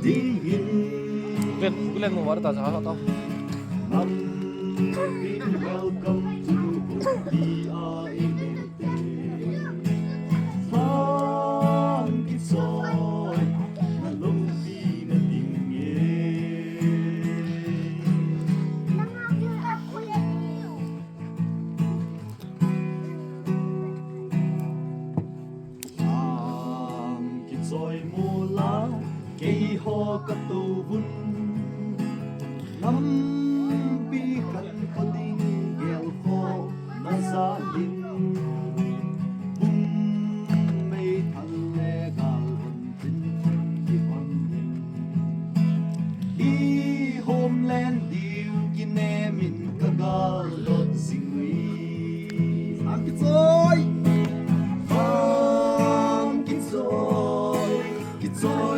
dinge Kulen mo warta sa to. Welcome to dinge Lhangkichoi naloupi na dinge Lhangkichoi mula kay ho katubun Lam pi kan paling gel ho nazalin bum may thalle gal bun tin ki panin I homeland diu kine min kagal lot singui Lhangkichoi Lhangkichoi Kichoi